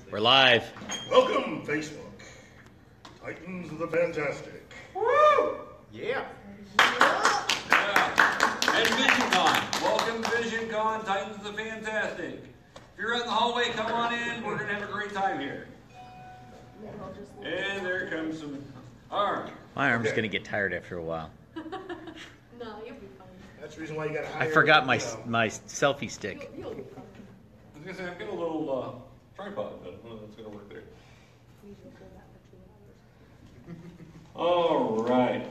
We're live. Welcome, Facebook. Titans of the Fantastic. Woo! Yeah. And VisionCon. Welcome, VisionCon, Titans of the Fantastic. If you're in the hallway, come on in. We're going to have a great time here. And there comes some arms. My arm's going to get tired after a while. No, you'll be fine. That's the reason why you got to hire. I forgot my selfie stick. You'll be fine. I was going to say, I've got a little tripod, but I don't know if that's going to work there. All right.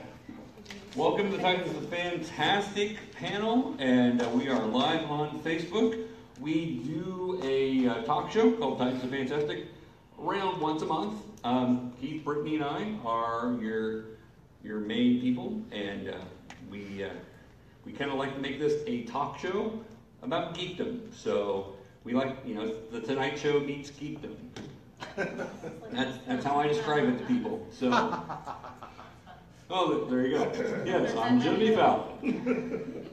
Welcome to the Titans of the Fantastic panel, and we are live on Facebook. We do a talk show called Titans of the Fantastic around once a month. Keith, Brittney, and I are your main people, and we kind of like to make this a talk show about geekdom. So we like, the Tonight Show meets geekdom. That's how I describe it to people. So, oh, there you go. Yes, I'm Jimmy Fallon.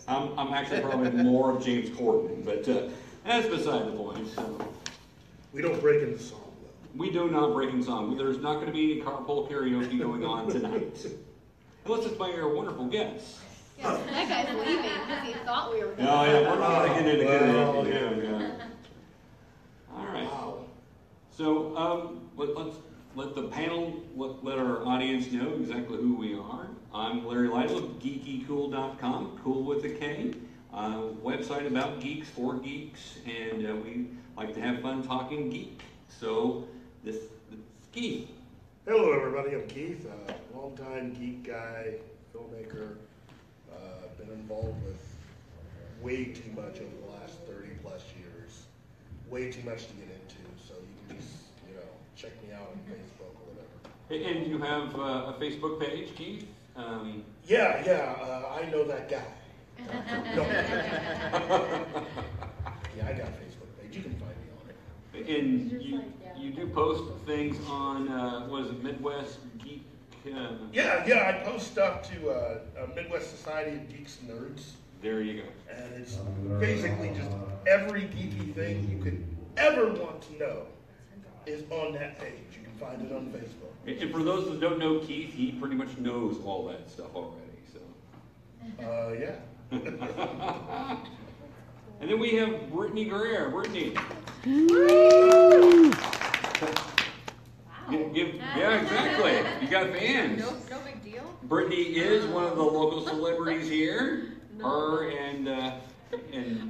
I'm actually probably more of James Corden, but that's beside the point. So. We don't break into song, though. We do not break in song. There's not going to be any carpool karaoke going on tonight. Unless it's by your wonderful guests. Yeah, that guy's leaving because he thought we were going to. Oh, yeah, we're not going to get into karaoke. Yeah. All right. Wow. So let's let the panel let our audience know exactly who we are. I'm Larry Lytle of geekycool.com, cool with a K. Website about geeks for geeks, and we like to have fun talking geek. So this is Keith. Hello, everybody. I'm Keith, longtime geek guy, filmmaker. Been involved with way too much over the last 30 plus years. Way too much to get into. So you can just, check me out on Facebook or whatever. And you have a Facebook page, Keith? I know that guy. No. Yeah, I got a Facebook page. You can find me on it. And you do post things on, what is it, Midwest Geek? Yeah, I post stuff to Midwest Society of Geeks and Nerds. There you go. And it's basically just every geeky thing you could ever want to know is on that page. You can find it on Facebook. And for those that don't know Keith, he pretty much knows all that stuff already. So. Yeah. And then we have Brittney Greer. Brittney. Woo! Yeah, exactly. You got fans. No big deal. Brittney is one of the local celebrities here. Her and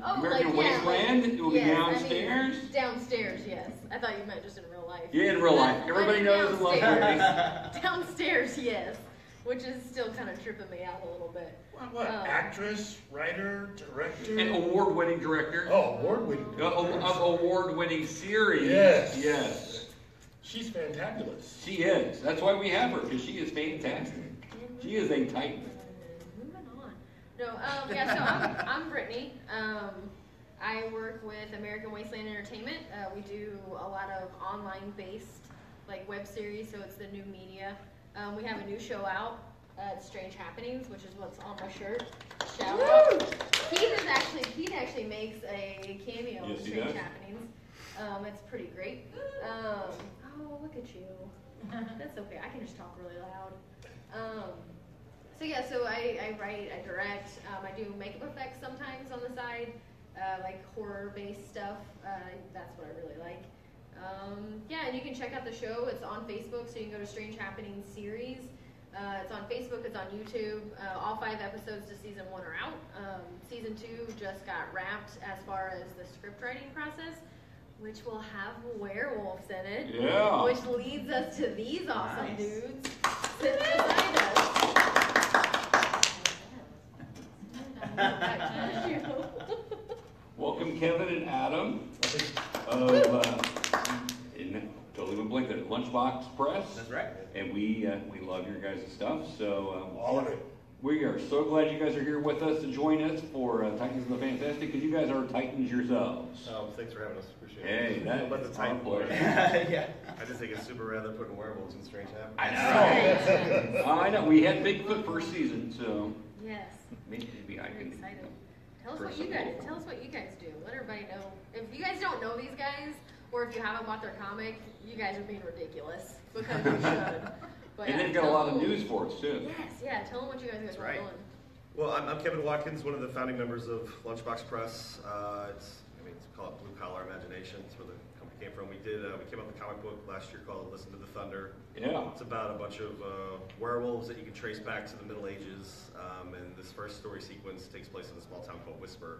American Wasteland will be downstairs. Downstairs, yes. I thought you meant just in real life. Yeah, in real life. Everybody knows and loves her. Downstairs, yes. Which is still kind of tripping me out a little bit. What? Actress, writer, director? An award-winning director. Oh, award-winning. Of award-winning series. Yes. She's fantabulous. She is. That's why we have her, because she is fantastic. She is a titan. Moving on. No, so I'm Brittney. I work with American Wasteland Entertainment. We do a lot of online-based, web series, so it's the new media. We have a new show out. It's Strange Happenings, which is what's on my shirt. Shout out. Keith actually makes a cameo in Strange Happenings. It's pretty great. Oh, look at you. That's okay. I can just talk really loud. So I write, I direct, I do makeup effects sometimes on the side, horror-based stuff. That's what I really like. And you can check out the show. It's on Facebook, so you can go to Strange Happenings series. It's on Facebook, it's on YouTube. All 5 episodes to season 1 are out. Season 2 just got wrapped as far as the script writing process, which will have werewolves in it. Yeah. Which leads us to these awesome dudes sitting beside us. Welcome, Kevin and Adam. Totally went blank there. Lunchbox Press. That's right. And we love your guys' stuff. So All of it. we are so glad you guys are here with us to join us for Titans of the Fantastic, because you guys are Titans yourselves. Oh, thanks for having us. Appreciate Hey, it. that But the is Titan our part. pleasure. Yeah. I just think it's super rare they're putting werewolves in Strange Happenings. I know. I know. We had Bigfoot first season, so Yes. maybe I Very can. excited. Tell us what you guys do. Let everybody know. If you guys don't know these guys, or if you haven't bought their comic, you guys are being ridiculous because you should. But And yeah, they've got a tell lot of them- news for us too. Yes, yeah. Tell them what you guys got right. going on. Well, I'm Kevin Watkins, one of the founding members of Lunchbox Press. It's called Blue Collar Imagination. It's where the company came from. We came up with a comic book last year called Listen to the Thunder. Yeah. It's about a bunch of werewolves that you can trace back to the Middle Ages. And this first story sequence takes place in a small town called Whisper.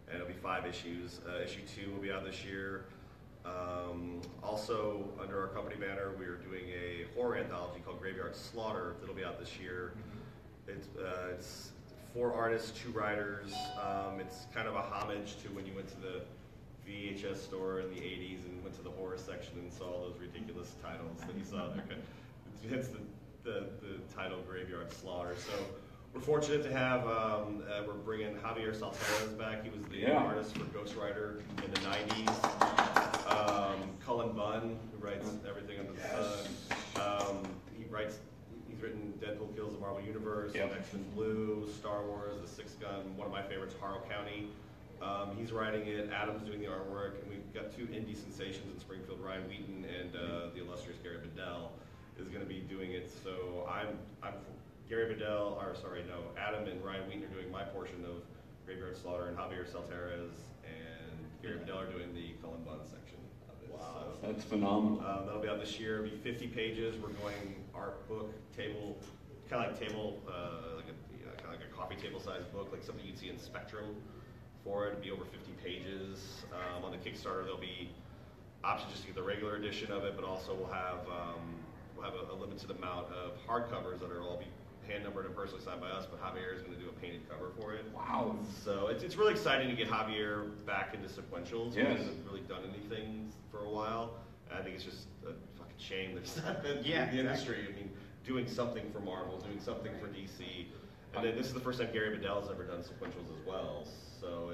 And it'll be 5 issues. Issue 2 will be out this year. Also, under our company banner, we are doing a horror anthology called Graveyard Slaughter that'll be out this year. It's 4 artists, 2 writers. It's kind of a homage to when you went to the VHS store in the 80s and went to the horror section and saw all those ridiculous titles that you saw there. It's the title Graveyard Slaughter. So we're fortunate to have, we're bringing Javier Saltares back. He was the artist for Ghost Rider in the 90s. Cullen Bunn, who writes everything under the sun. He's written Deadpool Kills the Marvel Universe, X-Men Blue, Star Wars, The Sixth Gun, one of my favorites, Harrow County. He's writing it, Adam's doing the artwork, and we've got 2 indie sensations in Springfield, Ryan Wheaton and the illustrious Gary Bedell is going to be doing it. So Adam and Ryan Wheaton are doing my portion of Graveyard Slaughter, and Javier Saltares and Gary Bedell are doing the Cullen Bunn section of it. Wow, So, that's phenomenal. that'll be out this year. It'll be 50 pages. We're going art book, table, kind of like table, kind of like a coffee table sized book, like something you'd see in Spectrum for it. It'll be over 50 pages. On the Kickstarter, there'll be options just to get the regular edition of it, but also we'll have a limited amount of hardcovers that will all be hand numbered and personally signed by us, but Javier is going to do a painted cover for it. Wow. So it's really exciting to get Javier back into sequentials. Yes. He hasn't really done anything for a while. And I think it's just a fucking shame that he's not been in the industry. I mean, doing something for Marvel, doing something for DC. And then this is the first time Gary Bedell has ever done sequentials as well. So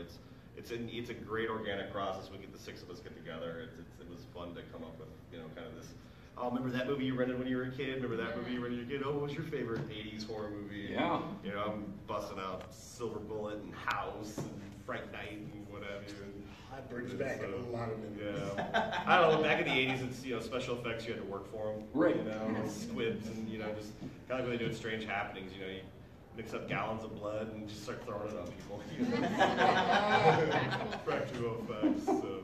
it's a great organic process. We get the 6 of us get together. It was fun to come up with, kind of this. Oh, remember that movie you rented when you were a kid? Remember that movie you rented when you were a kid? Oh, what was your favorite 80s horror movie? Yeah. I'm busting out Silver Bullet and House and Frank Knight and what have you. That brings back a lot of memories. Yeah. I don't know, back in the 80s, it's, special effects, you had to work for them. Right. Squibs and, just kind of when they do Strange Happenings, you mix up gallons of blood and just start throwing it on people. Practical effects. So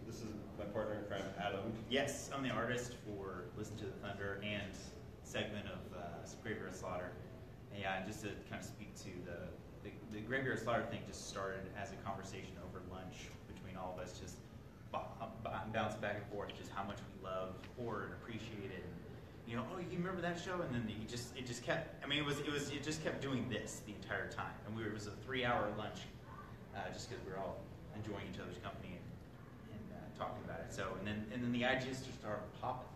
this is my partner in crime, Adam. Yes, I'm the artist for Listen to the Thunder and segment of Graveyard Slaughter. And yeah, just to kind of speak to the Graveyard Slaughter thing just started as a conversation over lunch between all of us, just bouncing back and forth, just how much we love horror and appreciate it. And, oh, you remember that show? And then it just kept. I mean, it just kept doing this the entire time, and it was a 3-hour lunch, just because we were all enjoying each other's company and talking about it. So and then the ideas just started popping.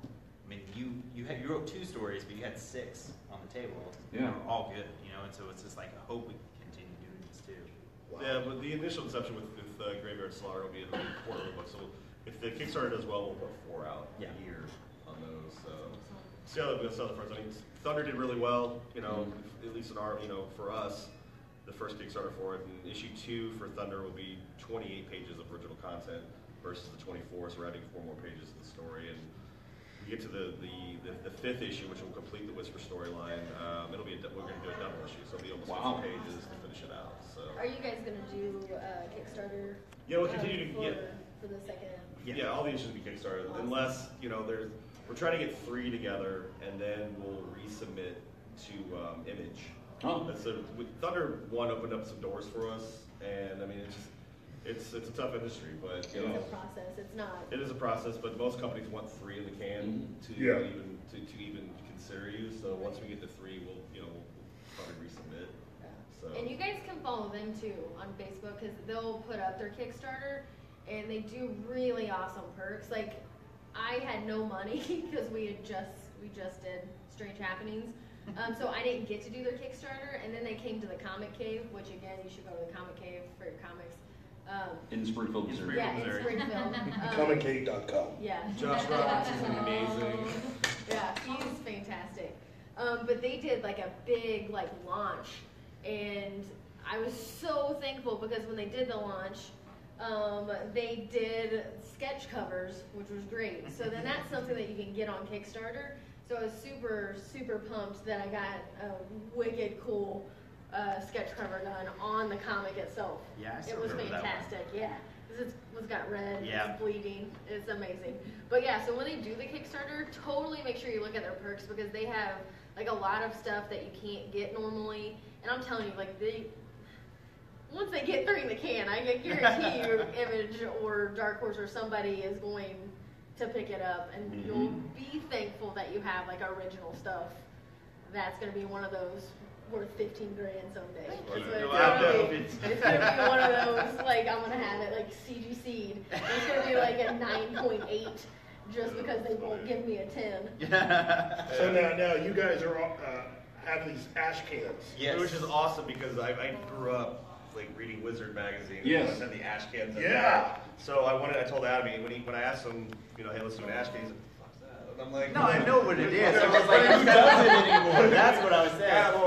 I mean, you wrote 2 stories, but you had 6 on the table. Yeah. They were all good, and so it's just like I hope we can continue doing this too. Wow. Yeah, but the initial conception with Graveyard Slaughter will be a quarterly book. So if the Kickstarter does well, we'll put 4 out a year on those. So see how the first. I mean, Thunder did really well. At least in our, for us, the first Kickstarter for it. And issue 2 for Thunder will be 28 pages of original content versus the 24. So we're adding 4 more pages to the story. And we get to the 5th issue, which will complete the Whisper storyline. We're going to do a double issue, so it'll be almost 50 pages to finish it out. So. Are you guys going to do Kickstarter? Yeah, we'll continue to for the second. Yeah, all the issues will be Kickstarter, unless we're trying to get 3 together, and then we'll resubmit to Image. Oh. So with Thunder 1 opened up some doors for us, and I mean it's a tough industry, but It's a process. It's not. it is a process. But most companies want 3 in the can to Yeah. even consider you. So once we get to 3, we'll probably resubmit. So. And you guys can follow them too on Facebook because they'll put up their Kickstarter and they do really awesome perks. Like I had no money because we just did Strange Happenings, so I didn't get to do their Kickstarter. And then they came to the Comic Cave, which again you should go to the Comic Cave for your comics. In Springfield, Missouri. Yeah, in Springfield. ComicCave.com. Yeah. Josh Roberts is amazing. Yeah, he's fantastic. But they did like a big launch, and I was so thankful because when they did the launch, they did sketch covers, which was great. So then that's something that you can get on Kickstarter. So I was super, super pumped that I got a wicked cool sketch cover done on the comic itself. Yeah, I still it was remember that one. fantastic. Yeah, it's got red, Yeah. it's bleeding, it's amazing. But yeah, so when they do the Kickstarter, totally make sure you look at their perks because they have like a lot of stuff that you can't get normally. And I'm telling you, like once they get 3 in the can, I can guarantee you Image or Dark Horse or somebody is going to pick it up, and you'll be thankful that you have like original stuff. That's going to be one of those worth 15 grand someday. It's going to be one of those, like, I'm going to have it like CGC'd. It's going to be like a 9.8 just because they won't give me a 10. So now you guys are have these ash cans. Yes. Which is awesome because I grew up like reading Wizard magazine. Yes. And the ash cans. Yeah. So I told Adam when I asked him, hey, let's do an ash can. He's like, "What's that?" And I'm like, No, I know what it is. I'm just like, who does it anymore? That's what I was Yeah, saying.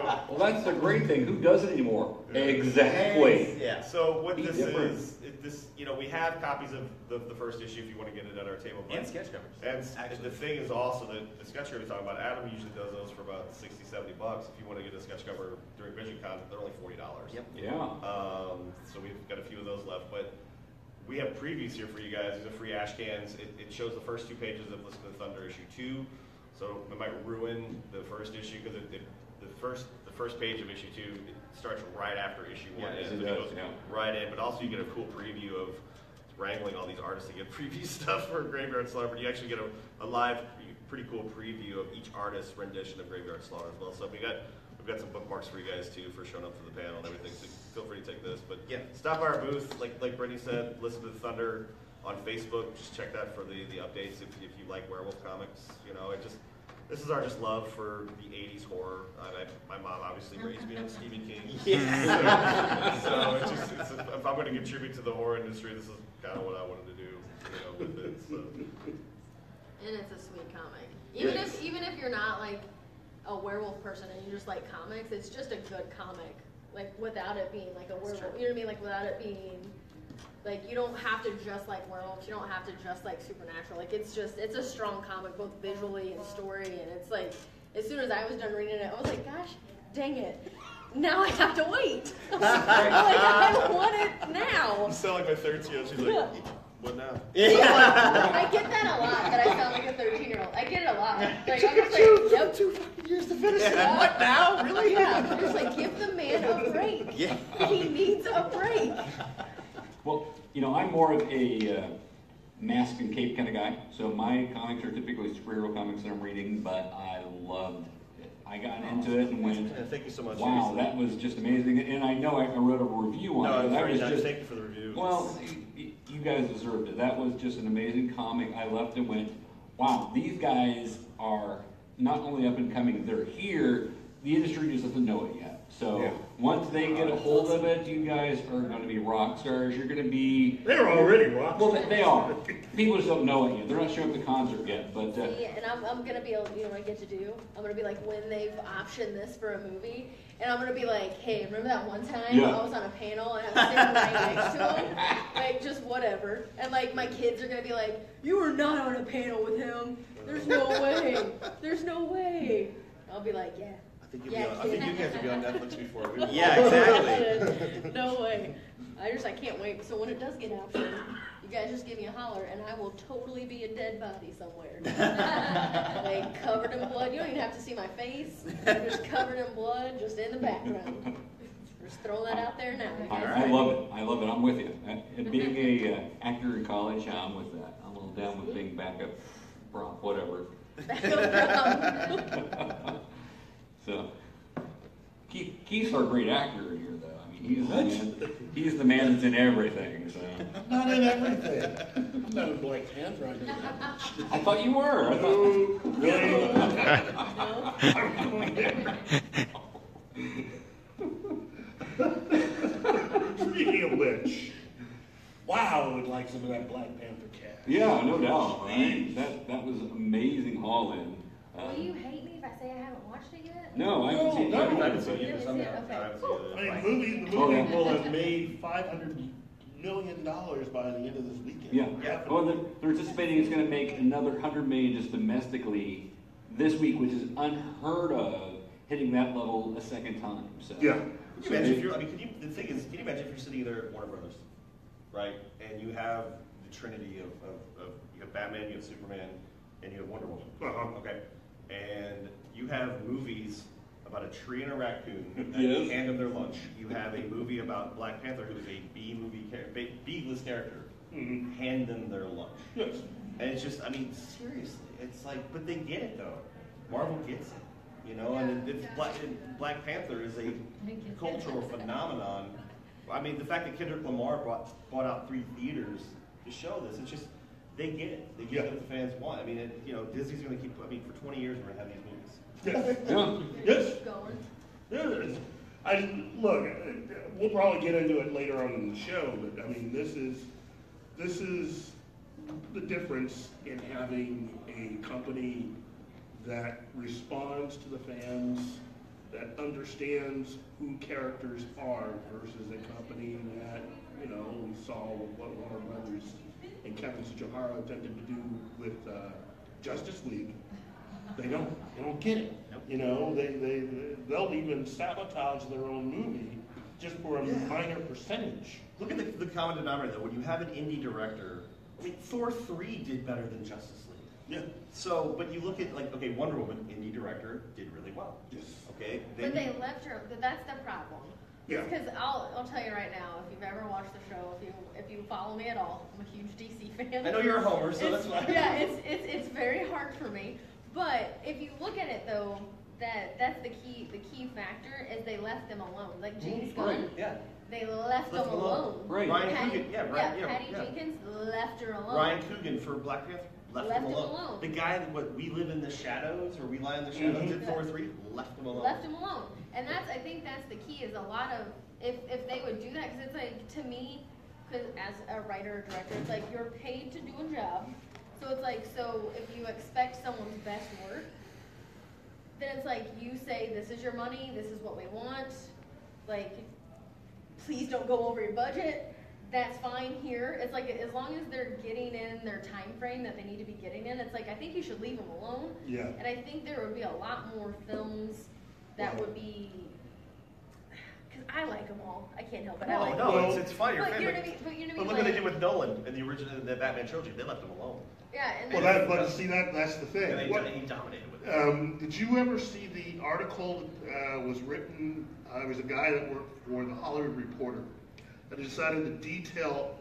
well, Well, that's the great thing. Who does it anymore? Exactly. Yeah. so what Be this different. is, we have copies of the first issue if you want to get it at our table. And sketch covers. And actually. the thing is also that the sketch cover we're talking about, Adam usually does those for about $60, $70. If you want to get a sketch cover during VisionCon, they're only $40. Yep. Yeah. So we've got a few of those left, but we have previews here for you guys. These are free ash cans. It shows the first 2 pages of Listen to the Thunder issue 2. So it might ruin the first issue because the first page of issue 2 it starts right after issue 1. Yes, So it goes does, yeah. right in, but also you get a cool preview of wrangling all these artists to get preview stuff for Graveyard Slaughter. But you actually get a live, pretty cool preview of each artist's rendition of Graveyard Slaughter as well. So we've got some bookmarks for you guys too for showing up for the panel and everything. So feel free to take this. But yeah, stop by our booth. Like Brittney said, Listen to the Thunder on Facebook. Just check that for the updates if you like werewolf comics. This is our just love for the 80s horror. My mom obviously raised me on Stephen King. Yeah. So if I'm going to contribute to the horror industry, this is kind of what I wanted to do with it. So. And it's a sweet comic. Even if you're not like a werewolf person and you just like comics, it's just a good comic. Like without it being like a werewolf, you know what I mean? Like without it being like you don't have to just like werewolves. You don't have to just like supernatural. Like it's a strong comic both visually and story. And it's like as soon as I was done reading it, I was like, gosh, dang it. Now I have to wait. Like I want it now. You sound like my 13-year-old. She's like, what now? I get that a lot, that I sound like a 13-year-old. I get it a lot. Like, I'm just like, yep. 2 fucking years to finish it. Yeah. What now? Really? Yeah, I'm just like, give the man a break. Yeah. He needs a break. Well, I'm more of a mask and cape kind of guy. So my comics are typically superhero comics that I'm reading, but I loved it. I got into it and went, Thank you so much. wow, that was just amazing. And I know I wrote a review on it. Thank you for the review. Well, you guys deserved it. That was just an amazing comic. I left and went, wow, these guys are not only up and coming, they're here. The industry just doesn't know it yet. So once they get a hold of it, you guys are going to be rock stars. You're going to be... They're already rock stars. Well, they are. People just don't know it yet. They're not showing up at the concert yet. But And I'm going to be, what I get to do? I'm going to be like, when they've optioned this for a movie, and I'm going to be like, hey, remember that one time I was on a panel and I was sitting right next to him? Like, just whatever. And like, my kids are going to be like, you were not on a panel with him. There's no way. There's no way. I'll be like, yeah. I think you guys will be on Netflix before we will. Yeah, exactly. No way. I can't wait. So when it does get out, you guys just give me a holler, and I will totally be a dead body somewhere. Like, covered in blood. You don't even have to see my face. I'm just covered in blood, just in the background. Just throw that out there now. I love it. I love it. I'm with you. And being a actor in college, I'm with that. I'm a little down with being backup prop, whatever. So, Keith's our great actor in here, though. I mean, he's the man that's in everything. So. Not in everything. I'm not in Black Panther. I thought you were. Really? No? I'm going there. Speaking of which, wow, I would like some of that Black Panther cast. Yeah, no doubt. Right? That was an amazing haul-in. Will you hate me if I say I haven't watched it yet? No, I haven't seen it. I haven't seen it either. Okay. I haven't seen it. I mean, the movie will have made $500 million by the end of this weekend. Yeah. Well, they're anticipating it's going to make another $100 million just domestically this week, which is unheard of, hitting that level a second time. So. Yeah. Can you imagine if you're, I mean, the thing is, can you imagine if you're sitting there at Warner Brothers, right, and you have the trinity of you have Batman, you have Superman, and you have Wonder Woman, okay, and you have movies about a tree and a raccoon that hand them their lunch. You have a movie about Black Panther, who is a B-list character, hand them their lunch. Yes. And it's just, I mean, seriously, it's like, but they get it though. Marvel gets it, you know, and it's Black Panther is a cultural phenomenon. I mean, the fact that Kendrick Lamar bought out 3 theaters to show this, it's just, they get it. They get what the fans want. I mean, you know, Disney's going to keep, I mean, for 20 years we're going to have these movies. Yes. Yes. Look, we'll probably get into it later on in the show, but I mean, this is the difference in having a company that responds to the fans, that understands who characters are, versus a company that, you know, we saw what Warner Brothers and Kevin Sujihara attempted to do with Justice League. They don't get it. You know, they'll even sabotage their own movie just for a minor percentage. Look at the common denominator though. When you have an indie director, I mean, Thor 3 did better than Justice League. Yeah. So, but you look at like, okay, Wonder Woman, indie director, did really well. Yes. Okay. But they left her. That's the problem. Yeah. Because I'll tell you right now, if you've ever watched the show, if you follow me at all, I'm a huge DC fan. I know you're a homer, so that's why. Yeah, it's very hard for me. But if you look at it though, that's the key factor is they left them alone. Like James Gunn, they left them alone. Right. Ryan Patty, Coogan, Patty Jenkins left her alone. Ryan Coogan for Black Panther left him alone. The guy that We Live in the Shadows or We Lie in the Shadows did Thor 3, left him alone. Left him alone. And I think that's the key is a lot of, if they would do that, because it's like, to me, because as a writer or director, it's like you're paid to do a job. So it's like, so if you expect someone's best work, then it's like you say, this is your money, this is what we want, like, please don't go over your budget, that's fine here. It's like, as long as they're getting in their time frame that they need to be getting in, it's like, I think you should leave them alone. Yeah. And I think there would be a lot more films that would be, because I like them all, I can't help it. I like them all. It's fine, you're But fan, you know what I mean? But you know what I but mean? look what they did with Nolan in the original the Batman trilogy. They left him alone. Yeah, and Well, but see, that's the thing. And he dominated with it. Did you ever see the article that was written? It was a guy that worked for the Hollywood Reporter that decided to detail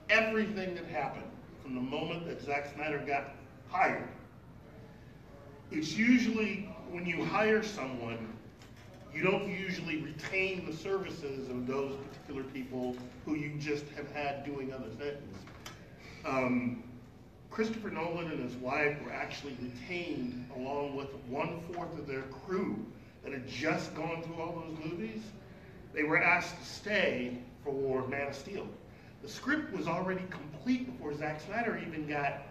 everything that happened from the moment that Zack Snyder got hired. It's usually when you hire someone, you don't usually retain the services of those particular people who you just have had doing other things. Christopher Nolan and his wife were actually retained along with 1/4 of their crew that had just gone through all those movies. They were asked to stay for Man of Steel. The script was already complete before Zack Snyder even got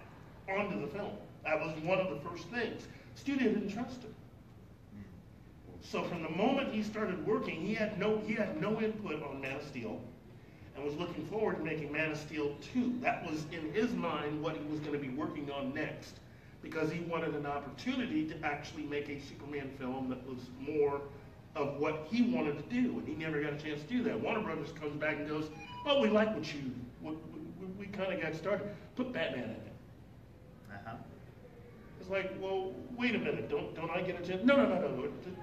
onto the film. That was one of the first things. Studio didn't trust him. So from the moment he started working, he had no input on Man of Steel, and was looking forward to making Man of Steel 2. That was in his mind what he was going to be working on next, because he wanted an opportunity to actually make a Superman film that was more of what he wanted to do, and he never got a chance to do that. Warner Brothers comes back and goes, well, we like we kind of got started. Put Batman in it. It's like, well, wait a minute, don't I get a chance? No,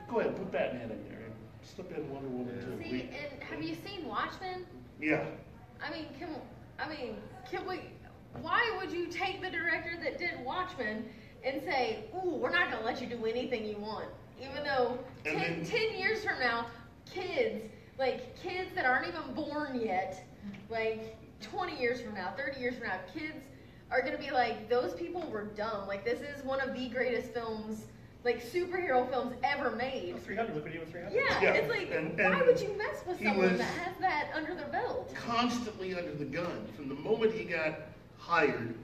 go ahead, put Batman in there and slip in Wonder Woman too. See, and have you seen Watchmen? Yeah. I mean, can we? Why would you take the director that did Watchmen and say, "Ooh, we're not going to let you do anything you want," even though 10 years from now, kids that aren't even born yet, like 20 years from now, 30 years from now, kids are going to be like, "Those people were dumb. Like, this is one of the greatest films." Like superhero films ever made. 300, look what he did with 300. Yeah, it's like, why would you mess with someone that has that under their belt? Constantly under the gun. From the moment he got hired,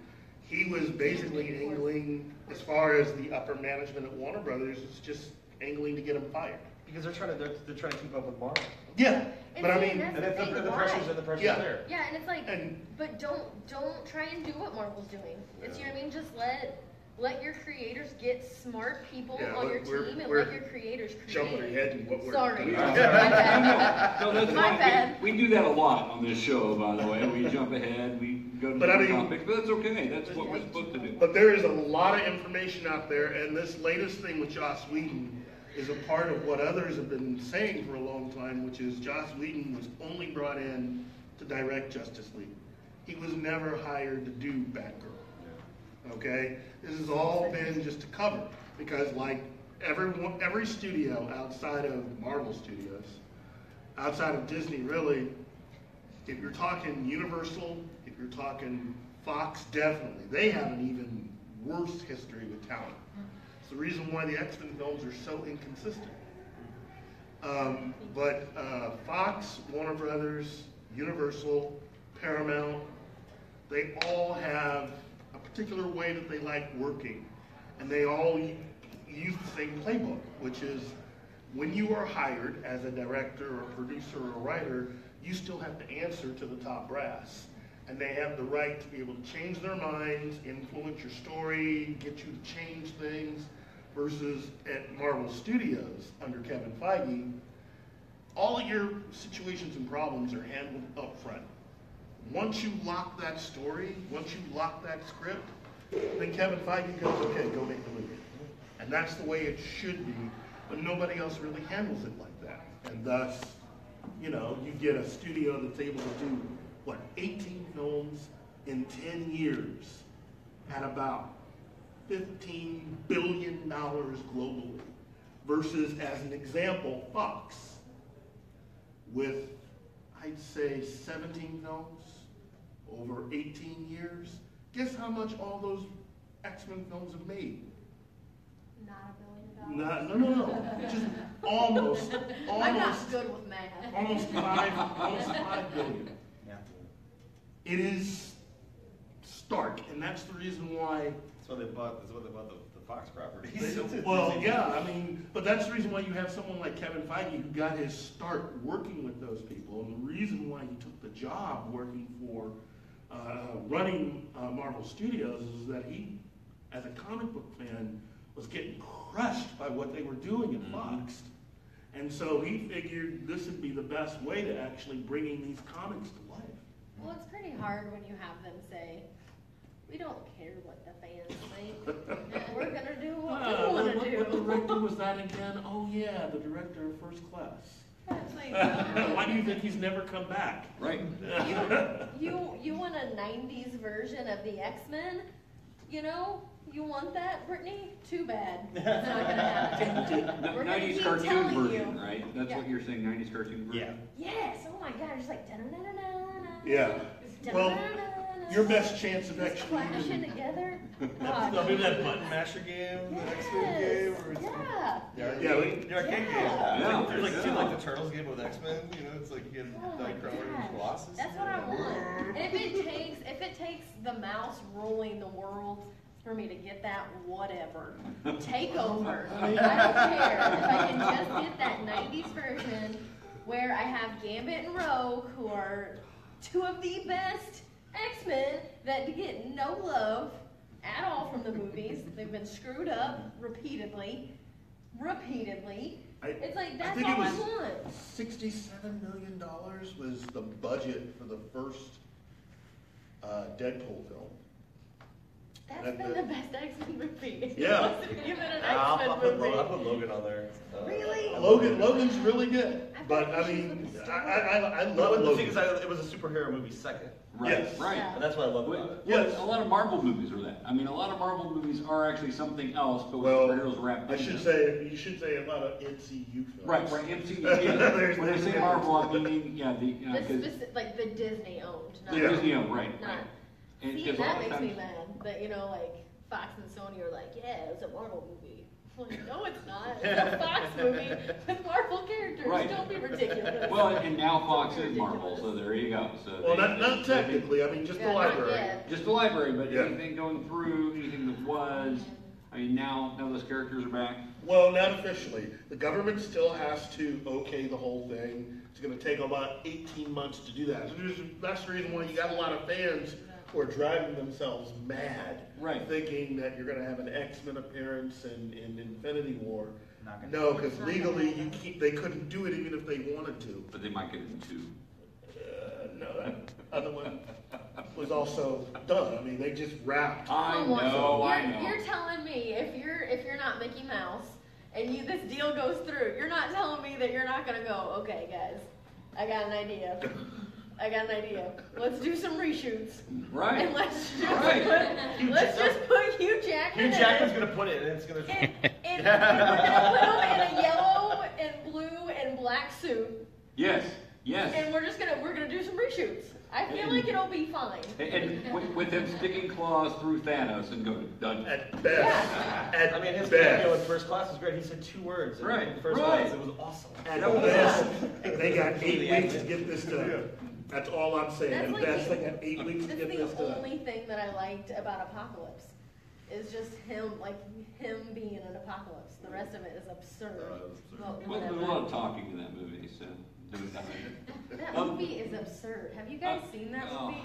he was basically angling, as far as the upper management at Warner Brothers, is just angling to get him fired. Because they're trying to keep up with Marvel. Yeah, And but I see, mean, that's And the if thing, the why? pressure's Yeah. there. Yeah, and it's like, And- but don't try and do what Marvel's doing. It's, you know what I mean? Just let your creators get smart people Yeah, on your we're- team and we're let your creators create. jumping ahead in what we're Sorry. doing. My bad. No, that's My fine. bad. We do that a lot on this show, by the way. We jump ahead, we go to But I different mean- topics, but that's okay. That's what we're supposed to do. But there is a lot of information out there, and this latest thing with Joss Whedon is a part of what others have been saying for a long time, which is Joss Whedon was only brought in to direct Justice League. He was never hired to do Batgirl. Okay? This has all been just a cover, because like every studio outside of Marvel Studios, outside of Disney really, if you're talking Universal, if you're talking Fox, definitely, they have an even worse history with talent. It's the reason why the X-Men films are so inconsistent. But Fox, Warner Brothers, Universal, Paramount, they all have a particular way that they like working. And they all use the same playbook, which is when you are hired as a director or a producer or a writer, you still have to answer to the top brass. And they have the right to be able to change their minds, influence your story, get you to change things, versus at Marvel Studios under Kevin Feige, all your situations and problems are handled up front. Once you lock that story, once you lock that script, then Kevin Feige goes, okay, go make the movie. And that's the way it should be, but nobody else really handles it like that. And thus, you know, you get a studio that's able to do, 18 films in 10 years at about $15 billion globally, versus, as an example, Fox, with, I'd say, 17 films over 18 years. Guess how much all those X-Men films have made? Not $1 billion. No. Just almost. I'm not good with math. Almost 5 billion. Yeah. It is stark, and that's the reason why. That's what they bought the Fox properties. Well, yeah, I mean, but that's the reason why you have someone like Kevin Feige who got his start working with those people, and the reason why he took the job working for running Marvel Studios is that he, as a comic book fan, was getting crushed by what they were doing at Fox. And so he figured this would be the best way to actually bringing these comics to life. Well, it's pretty hard when you have them say, we don't care what the fans think. We're going to do what we want to What do. director was that again? Oh yeah, the director of First Class. It's like, Why do you think he's never come back? Right. you want a 90s version of the X-Men? You know? You want that, Brittney? Too bad. It's not going to happen. We're gonna 90s keep cartoon telling version, you. right? That's Yeah. what you're saying, 90s cartoon version? Yeah. Yes. Oh my God. Just like da-na-na-na-na-na. Yeah. Well, Da-na-na-na-na. your best chance of Just actually clashing even, together. No, maybe that button masher game, the X-Men game, or it's Yeah. yeah, the arcade game. Yeah. There's like Yeah. like the Turtles game with X-Men. You know, it's like you get Oh my Nightcrawler and gosh. Colossus. That's what I want. And if it takes the mouse ruling the world for me to get that, whatever. Take over. I don't care. If I can just get that 90s version where I have Gambit and Rogue, who are two of the best X-Men that get no love at all from the movies. They've been screwed up repeatedly. It's like, that's think all it I was want. $67 million was the budget for the first Deadpool film. That's been the best X-Men movie. Yeah. Even an I'll X-Men put movie. Logan on there. Really? Logan's really good, I've but got I issues mean, with the story. I love Well, the thing Logan. is, it was a superhero movie second, Right, Yes. right. Yeah. and that's what I love Well, about it. Yes. a lot of Marvel movies are that. I mean, a lot of Marvel movies are actually something else, but with Well, superheroes wrapped I into should it. say, you should say a lot of MCU films. Right, MCU. Yeah. There's When I the say difference. Marvel, I mean, yeah, The 'cause specific, like the Disney owned, not Yeah. Disney owned, right, not. right. And See, 'cause a lot that of makes me times- mad. That, you know, like Fox and Sony are like, yeah, it's a Marvel movie. I'm like, no, it's not. It's a Fox movie with Marvel characters. Right. Don't be ridiculous. Well, and now Fox Don't is be Marvel, ridiculous. so there you go. So Well, they- not they- technically, I mean, just the Yeah, not library. yet. Just the library, but Yeah. anything going through, anything that was, I mean, now those characters are back. Well, not officially. The government still has to okay the whole thing. It's going to take about 18 months to do that. So that's the reason why you got a lot of fans who are driving themselves mad, Right. thinking that you're going to have an X-Men appearance in Infinity War. Not gonna No, because legally they couldn't do it even if they wanted to. But they might get it in 2. No, that other one was also done. I mean, they just wrapped. I know. You're telling me if you're not Mickey Mouse and this deal goes through, you're not telling me that you're not gonna go, okay, guys, I got an idea. Let's do some reshoots. Right. And let's just put Hugh Jackman. Hugh Jackman's gonna put it, and it's gonna. And we're gonna put him in a yellow and blue and black suit. Yes. And we're gonna do some reshoots. I feel like it'll be fine. And with him sticking claws through Thanos and going, done. At best. At I mean, his best. cameo in First Class was great. He said 2 words. Right, In First right. Class, it was awesome. At best. They got 8 weeks to get this done. That's all I'm saying. That's At like best, they got 8 weeks to get this That's the done. only thing that I liked about Apocalypse. Is just him being in an apocalypse. The rest of it is absurd. But Well, there's a whatever. lot of talking in that movie, so. That movie is absurd. Have you guys seen that movie?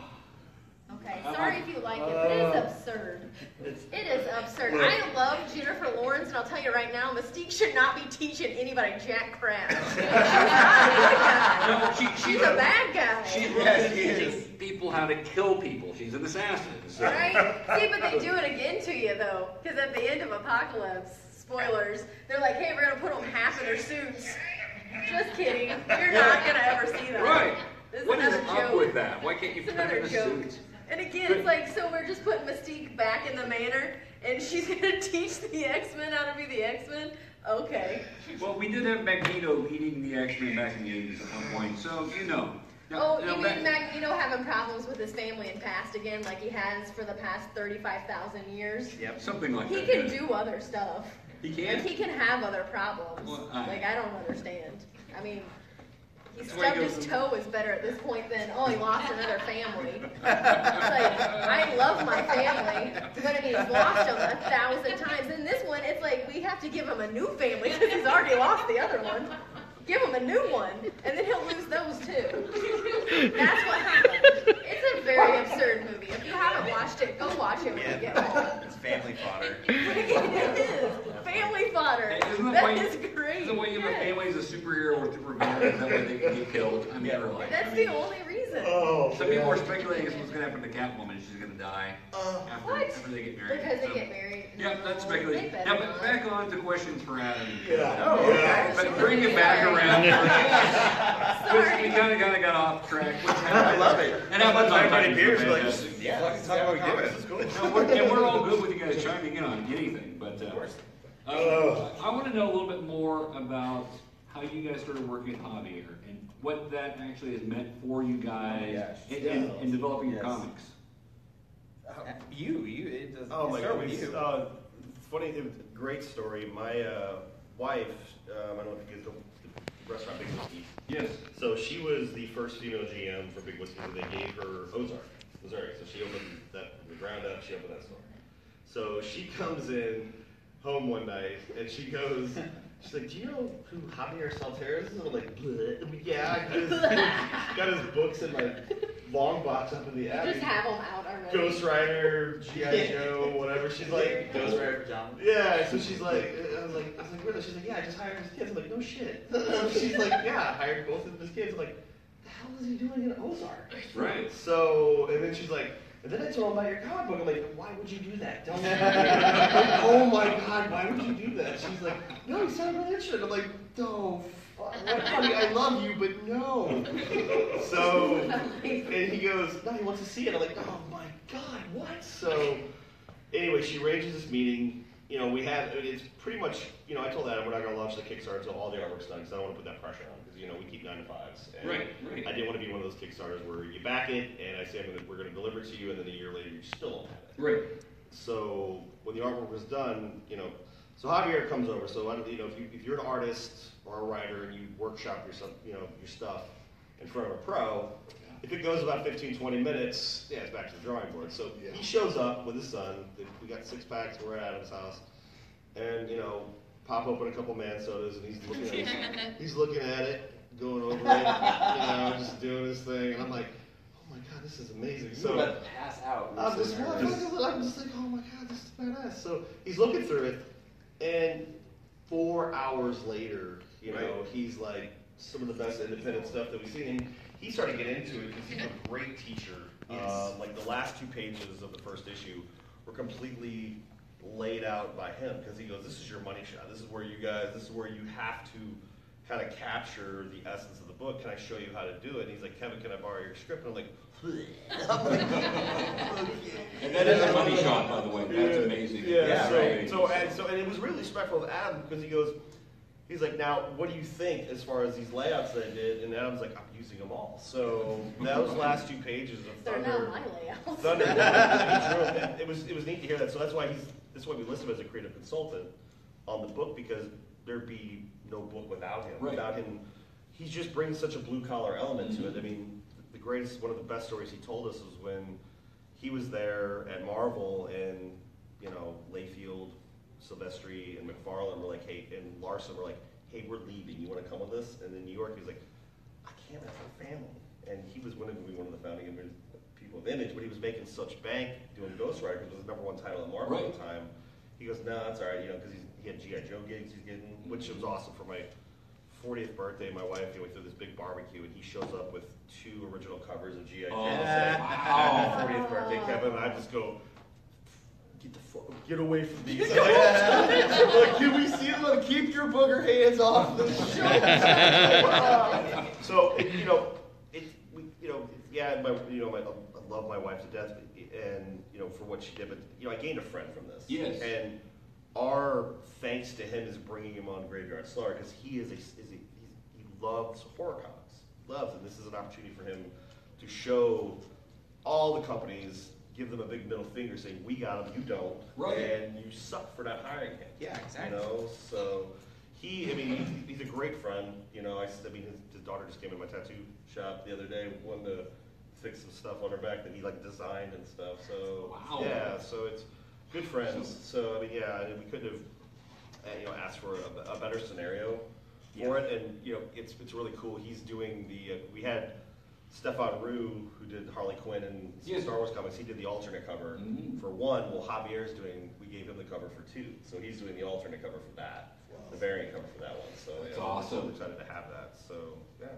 Okay, I- sorry if you like it, but it's absurd. It is absurd. Look. I love Jennifer Lawrence, and I'll tell you right now, Mystique should not be teaching anybody jack crap. She's not a good guy. She's a bad guy. She's Yes, really she teaching is. people how to kill people. She's an assassin. So. Right? See, but they do it again to you, though. Because at the end of Apocalypse, spoilers, they're like, hey, we're going to put them half in their suits. Just kidding. You're not going to ever see that. Right. This is What is another up joke. with that? Why can't you It's put her in another a joke. suit? And again, it's like, so we're just putting Mystique back in the manor, and she's going to teach the X-Men how to be the X-Men? Okay. Well, we did have Magneto leading the X-Men back in the 80s at one point, so you know. Oh, you mean Magneto having problems with his family and past again, like he has for the past 35,000 years? Yep, something like He that. can yeah. do other stuff. He can? Like, he can have other problems. Well, Like, I don't understand. I mean, he That's why he stubbed goes his in- toe is better at this point than, oh, he lost another family. It's like, I love my family, but I mean, he's lost them 1,000 times. In this one, it's like, we have to give him a new family because he's already lost the other one. Give him a new one, and then he'll lose those too. That's what happened. It's a very absurd movie. If you haven't watched it, go watch it when you get home. It's family fodder. It is. Family fodder. Hey, isn't That why is great. Isn't why you have a Yes. family as a superhero or supervillain? That way they can get killed. I mean, Yeah. really. That's I mean, the only reason. Oh, some people are speculating what's going to happen to Catwoman. She's going to die What? after they get married. Because they So- get married. Yeah, that's No, speculation. they better Now, but not. back on to questions for Adam. yeah. Oh, yeah. But bring it back around. Sorry. We kind of got off track. Which I love it. And how about Talk about Titans beers, are like, fantastic. yeah, Fucking talk about comics, it. it's cool. And we're all good with you guys chiming in on anything, but I want to know a little bit more about how you guys started working at Javier and what that actually has meant for you guys in developing your Yes. comics. It does. Oh my start God, with you. it's funny, it was a great story. My wife, I don't know if you guys know the restaurant Big Whiskey. Yes. So she was the first female GM for Big Whiskey, and they gave her Ozark, Missouri. So she opened that from the ground up, she opened that store. So she comes in home one night, and she goes, she's like, do you know who Javier Saltair is? And I'm like, bleh. Yeah, got his books in my long box up in the attic. Just have them out already. Ghost Rider, G.I. Joe, whatever. She's like, Ghost Rider pajamas. yeah. So she's like, I was like, really? She's like, yeah, I just hired his kids. I'm like, no shit. She's like, yeah, I hired both of his kids. I'm like, the hell is he doing in Ozark? Right. So, and then she's like, and then I told him about your comic book. I'm like, why would you do that? Don't. Like, oh my God, why would you do that? She's like, no, you sound really interested. I'm like, oh, fuck, honey, I love you, but no. So, and he goes, no, he wants to see it. I'm like, oh my God, what? So, anyway, she arranges this meeting. You know, it's pretty much, you know, I told Adam we're not going to launch the Kickstarter until all the artwork's done because I don't want to put that pressure on because, you know, we keep 9-to-5s. And Right. I didn't want to be one of those Kickstarters where you back it and I say we're going to deliver it to you and then a year later you still don't have it. Right. So when the artwork was done, you know, so Javier comes over. So you know, if you're an artist or a writer and you workshop your stuff in front of a pro, if it goes about 15-20 minutes, yeah, it's back to the drawing board. So he shows up with his son. We got 6 packs. We're at Adam's house. and pop open a couple man sodas, and he's looking at it, going over it, just doing his thing, and I'm like, oh my god, this is amazing. You So were about to pass out. I'm just like, oh my god, this is badass. So he's looking through it, and 4 hours later, he's like some of the best independent stuff that we've seen. And he started getting into it because he's a great teacher. Yes. Like the last 2 pages of the first issue were completely laid out by him because he goes, this is your money shot. This is where you have to kind of capture the essence of the book. Can I show you how to do it? And he's like, Kevin, can I borrow your script? And I'm like, And that is a money shot, by the way. That's amazing. Yeah. Right. So it was really respectful of Adam because he's like, now, what do you think as far as these layouts that I did? And Adam's like, I'm using them all. So those last 2 pages of They're Thunder. not my layouts. Thunder. And it was neat to hear that. So that's why we list him as a creative consultant on the book because there'd be no book without him. Right. Without him, he just brings such a blue collar element to it. I mean, one of the best stories he told us was when he was there at Marvel and Layfield, Silvestri, and McLaughlin were like, hey, and Larson were like, hey, we're leaving. You want to come with us? And in New York, he was like, I can't have a family. And he was going to be one of the founding people of Image, but he was making such bank doing Ghost Rider because it was the #1 title at Marvel at the time. He goes, no, that's all right, because he had G.I. Joe gigs he's getting, which was awesome. For my 40th birthday, my wife we threw this big barbecue, and he shows up with 2 original covers of G.I. Joe. Wow. 40th birthday, Kevin, and I just go, get away from these. Like, can we see them? Keep your booger hands off the show. So, I love my wife to death, and for what she did, but I gained a friend from this. Yes. And our thanks to him is bringing him on Graveyard Slaughter because he loves horror comics, and this is an opportunity for him to show all the companies. Give them a big middle finger saying, we got him, you don't. Right. And you suck for not hiring him. Yeah, exactly. So he's a great friend. His daughter just came in my tattoo shop the other day, wanted to fix some stuff on her back that he designed and stuff. So wow. Yeah, so it's good friends. So we couldn't have asked for a better scenario for it. And it's really cool. He's doing we had Stefan Rue, who did Harley Quinn and Star Wars comics, he did the alternate cover for 1. Well, Javier's we gave him the cover for 2. So he's doing the alternate cover for that, the variant cover for that one. So that's awesome. I'm excited to have that. So, yeah.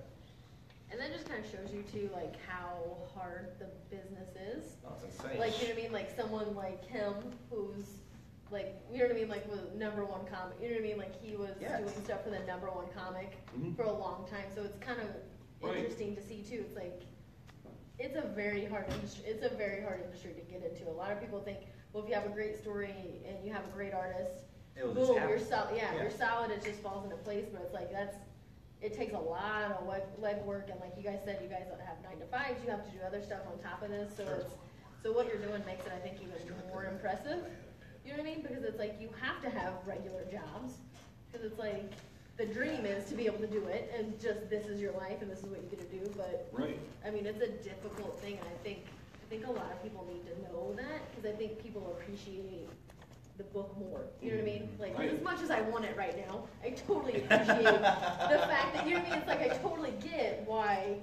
And that just kind of shows you too, how hard the business is. Oh, it's insane. You know what I mean? Someone like him, who's with #1 comic. You know what I mean? He was doing stuff for the #1 comic for a long time. So it's kind of interesting to see too. It's a very hard industry. It's a very hard industry to get into. A lot of people think, well, if you have a great story and you have a great artist, boom, you're solid. You're solid. It just falls into place. But it's it takes a lot of legwork, and like you guys said, you guys have 9 to 5s. You have to do other stuff on top of this. So what you're doing makes it, I think, even more impressive. You know what I mean? Because it's you have to have regular jobs. Because it's the dream is to be able to do it, and just this is your life, and this is what you get to do. But I mean, it's a difficult thing, and I think a lot of people need to know that because I think people appreciate the book more. You know what I mean? As much as I want it right now, I totally appreciate the fact that I totally get why.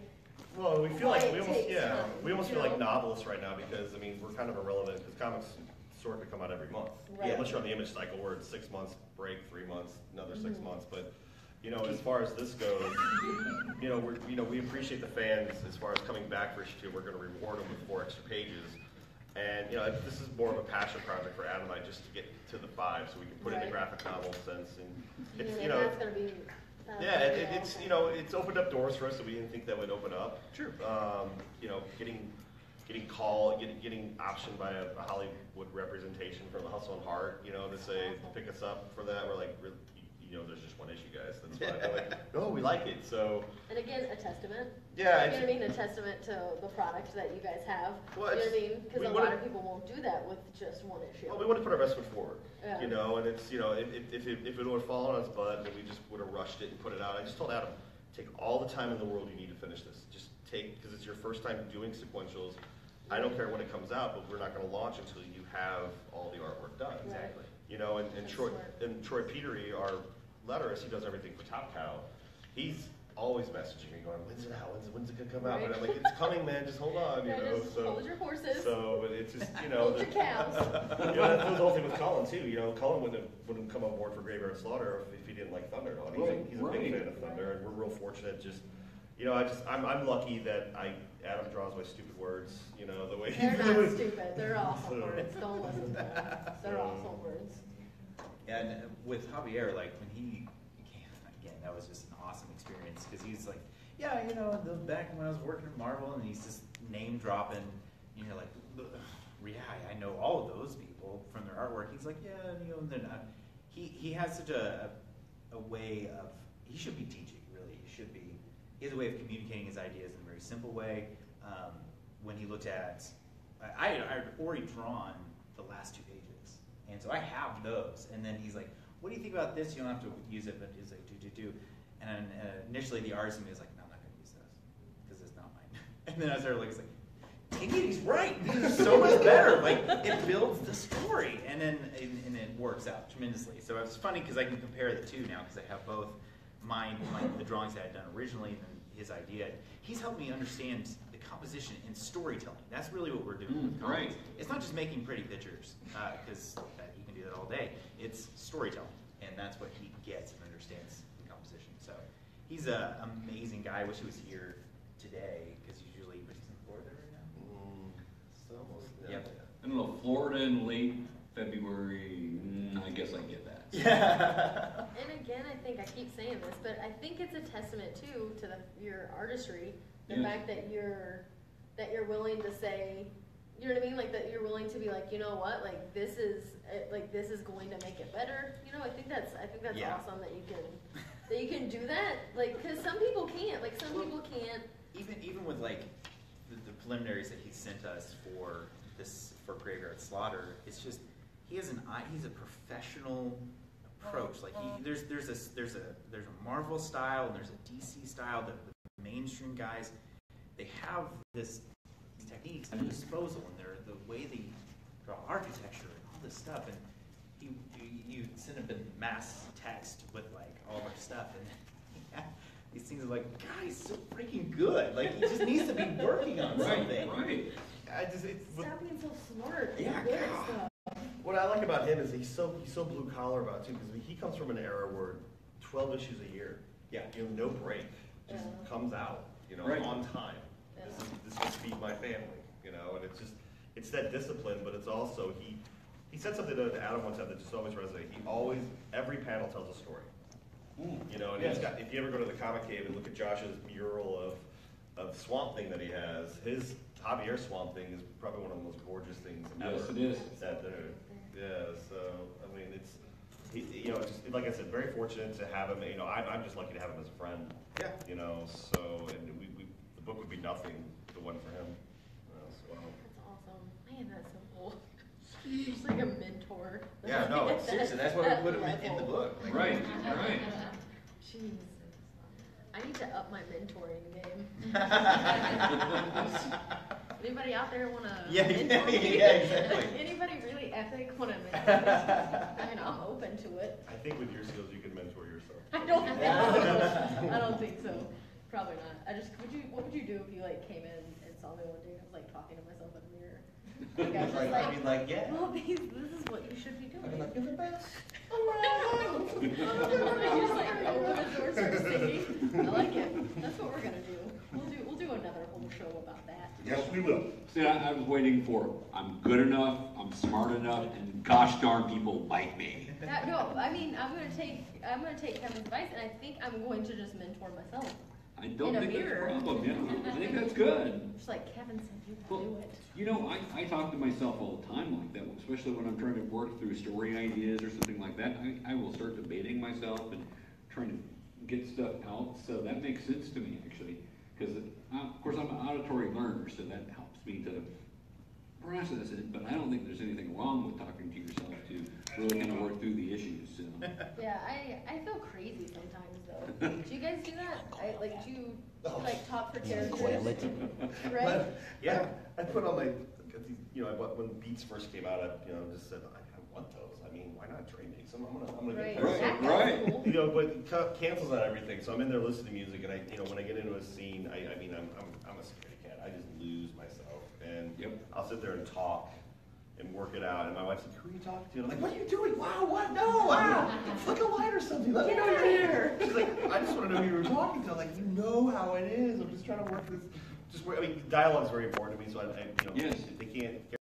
Well, we feel we almost feel like know? novelists right now because we're kind of irrelevant because comics sort of come out every month. Right. Unless you're on the Image cycle where it's 6 months break, 3 months, another 6 months. But as far as this goes, we appreciate the fans as far as coming back for issue 2. We're going to reward them with 4 extra pages. And this is more of a passion project for Adam and I, just to get to the 5, so we can put it in the graphic novel sense. And it's that's gonna be. It's opened up doors for us that we didn't think that would open up. Sure. Getting optioned by a Hollywood representation from the Hustle and Heart, to say pick us up for that. We're like, there's just 1 issue, guys. That's fine. They're like, no, we like it. So. And again, a testament. Yeah. You know what I mean? A testament to the product that you guys have. Well, you know what I mean? Because a lot of people won't do that with just 1 issue. Well, we want to put our best foot forward. Yeah. And it's if it would have fallen on its butt, then we just would have rushed it and put it out. I just told Adam, take all the time in the world you need to finish this. Just because it's your first time doing sequentials. I don't care when it comes out, but we're not going to launch until you have all the artwork done. Exactly. You know, and That's Troy smart. and Troy Petery, our letterist, he does everything for Top Cow. He's always messaging me, going, "When's it out? When's it gonna come out?" Right. And I'm like, "It's coming, man. Just hold on." You Yeah, know. just So hold your horses. So, but it's just Hold your cows. You know, that was the whole thing with Colin too. You know, Colin wouldn't come on board for Graveyard Slaughter if he didn't like Thunder at all. He's a big fan of Thunder, and we're real fortunate. Just, you know, I'm lucky that Adam draws my stupid words. You know, the way he They're really. not stupid. They're awesome words. Don't listen to them. They're awesome words. And with Javier, like when he again, that was just an awesome experience because he's like, yeah, you know, back when I was working at Marvel, and he's just name dropping, and you're like, yeah, I know all of those people from their artwork. He's like, yeah, you know, then he has such a way of, he should be teaching, really. He has a way of communicating his ideas in a very simple way. When he looked at, I had already drawn the last 2 pages, and so I have those. And then he's like, what do you think about this? You don't have to use it, but he's like, do. And initially the artist in me was like, no, I'm not going to use this because it's not mine. And then I started looking, like, dang it, he's right. These are so much better. Like, it builds the story, and then and it works out tremendously. So it's funny because I can compare the two now because I have both the drawings that I had done originally and then his idea. He's helped me understand the composition and storytelling. That's really what we're doing with comics. Right. It's not just making pretty pictures because you can do that all day. It's storytelling, and that's what he gets and understands in composition. So he's an amazing guy. I wish he was here today because he's usually, but he's in Florida right now. So almost. Yep. I don't know, Florida in late February, I guess I get that. Yeah. And again, I think I keep saying this, but I think it's a testament too to your artistry, the Yes. fact that you're willing to say, you know what I mean, like that you're willing to be like, you know what, like this is going to make it better. You know, I think that's Yeah. awesome that you can do that, like because some people can't, like some people can't. Even with like the preliminaries that he sent us for Graveyard Slaughter, it's just he's a professional approach. Like there's a Marvel style and there's a DC style. The mainstream guys, they have these techniques at their disposal, and they're the way they draw architecture and all this stuff. And you send him in mass text with like all of our stuff, and these things are like, guys, so freaking good. Like he just needs to be working on something. Right. Stop being so smart. Yeah, You're good at God. stuff. What I like about him is he's so blue collar about it too, because he comes from an era where 12 issues a year. Yeah. You know, no break, just Yeah. comes out. You know, Right. on time. Yeah. This will feed my family. You know, and it's that discipline, but it's also he said something that Adam once said that just always resonated. Every panel tells a story. You know, and Yes. he's got, if you ever go to the comic cave and look at Josh's mural of Swamp Thing that he has, his Javier Swamp Thing is probably one of the most gorgeous things ever. Yes, it is. That there. Yeah, so I mean, you know, just like I said, very fortunate to have him. You know, I'm just lucky to have him as a friend. Yeah. You know, so and the book would be nothing if it wasn't for him. So, That's awesome. Man, that's so cool. He's like a mentor. Yeah, no, seriously, that's why we put him in the book. Like, Right. Jeez. I need to up my mentoring game. Anybody out there want to Yeah, mentor me? yeah, exactly. Anybody really epic want to mentor me? I mean, I'm open to it. I think with your skills, you can mentor yourself. I don't think so. I don't think so. Probably not. What would you do if you like came in and saw me one day and I was like talking to myself in the mirror? Like, I was just I'd be like, yeah. well, this is what you should be doing. I'd be like, you're the best. You just like open the door, start singing. I like it. That's what we're gonna do. We'll do another whole show about that. Yes, we will. See, I was waiting for, I'm good enough, I'm smart enough, and gosh darn people like me. No, I mean I'm gonna take Kevin's advice, and I think I'm going to just mentor myself. I don't In a think that's mirror. a problem, yeah. I think that's good. Just like Kevin said, you Well, can do it. you know, I talk to myself all the time like that, especially when I'm trying to work through story ideas or something like that. I will start debating myself and trying to get stuff out, so that makes sense to me, actually. Because, of course, I'm an auditory learner, so that helps me to, right, process it, but I don't think there's anything wrong with talking to yourself to really kind of work through the issues. So. Yeah, I feel crazy sometimes though. Do you guys do that? Do you talk for characters? Right? But, yeah, I put on my, when Beats first came out, I just said, I want those. I mean, why not Dre makes them? I'm gonna Right. get those. Right. Cool. But it cancels on everything. So I'm in there listening to music, and when I get into a scene, I'm a scaredy cat. I just lose myself, and I'll sit there and talk and work it out. And my wife's like, "Who are you talking to?" And I'm like, "What are you doing? Wow, what? No, wow, flick a light or something. Let me know you're here." She's like, "I just want to know who you were talking to." I'm like, "You know how it is. I'm just trying to work this." Dialogue is very important to me. So if they can't.